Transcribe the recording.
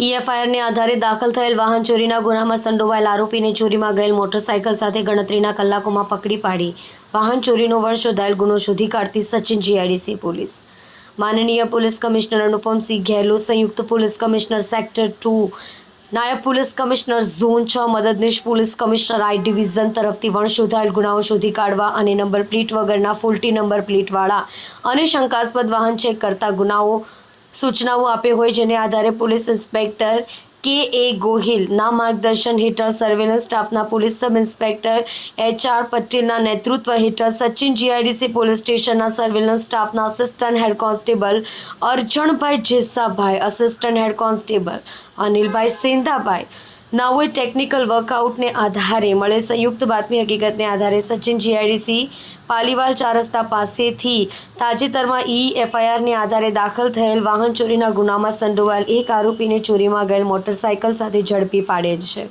ईएफआईआरને આધારે દાખલ થયેલ વાહન ચોરીના ગુનામાં સંડોવાયેલ આરોપીને ચોરીમાં ગયેલ મોટરસાયકલ સાથે ગણતરીના કલાકોમાં પકડી પાડી વાહન ચોરીનો વણ શોધાયેલ ગુનો શોધી કાઢતી સચિન જીઆઈડીસી પોલીસ. માનનીય પોલીસ કમિશનર અનુપમસિંહ ગહેલોત, સંયુક્ત પોલીસ કમિશનર સેક્ટર 2, નાયબ પોલીસ કમિશનર ઝોન 6, મદદનીશ પોલીસ કમિશનર આઈ ડિવિઝન તરફથી વણ શોધાયેલ ગુનાઓ શોધી કાઢવા અને નંબર પ્લેટ વગરના ફોલ્ટી નંબર પ્લેટવાળા અને શંકાસ્પદ વાહન ચેક કરતા ગુનાઓ સૂચનાઓ આપે હોય, જેને આધારે પોલીસ ઇન્સ્પેક્ટર કે.એ. ગોહિલના માર્ગદર્શન હેઠળ સર્વેલન્સ સ્ટાફના પોલીસ સબ ઇન્સ્પેક્ટર એચ.આર. પટેલના નેતૃત્વ હેઠળ સચિન જીઆઈડીસી પોલીસ સ્ટેશનના સર્વેલન્સ સ્ટાફના assistant head constable Arjanbhai Jesabhai, assistant head constable Anilbhai Sendhabhai નાઓએ ટેકનિકલ વર્કઆઉટને આધારે મળે સંયુક્ત બાતમી હકીકતને આધારે સચિન જીઆઈડીસી પાલીવાલ 4 રસ્તા પાસેથી તાજેતરમાં ईएफआईआरને આધારે દાખલ થયેલ વાહન ચોરીના ગુનામાં સંડોવાયેલ એક આરોપીને ચોરીમાં ગયેલ મોટરસાયકલ સાથે ઝડપી પાડેલ છે.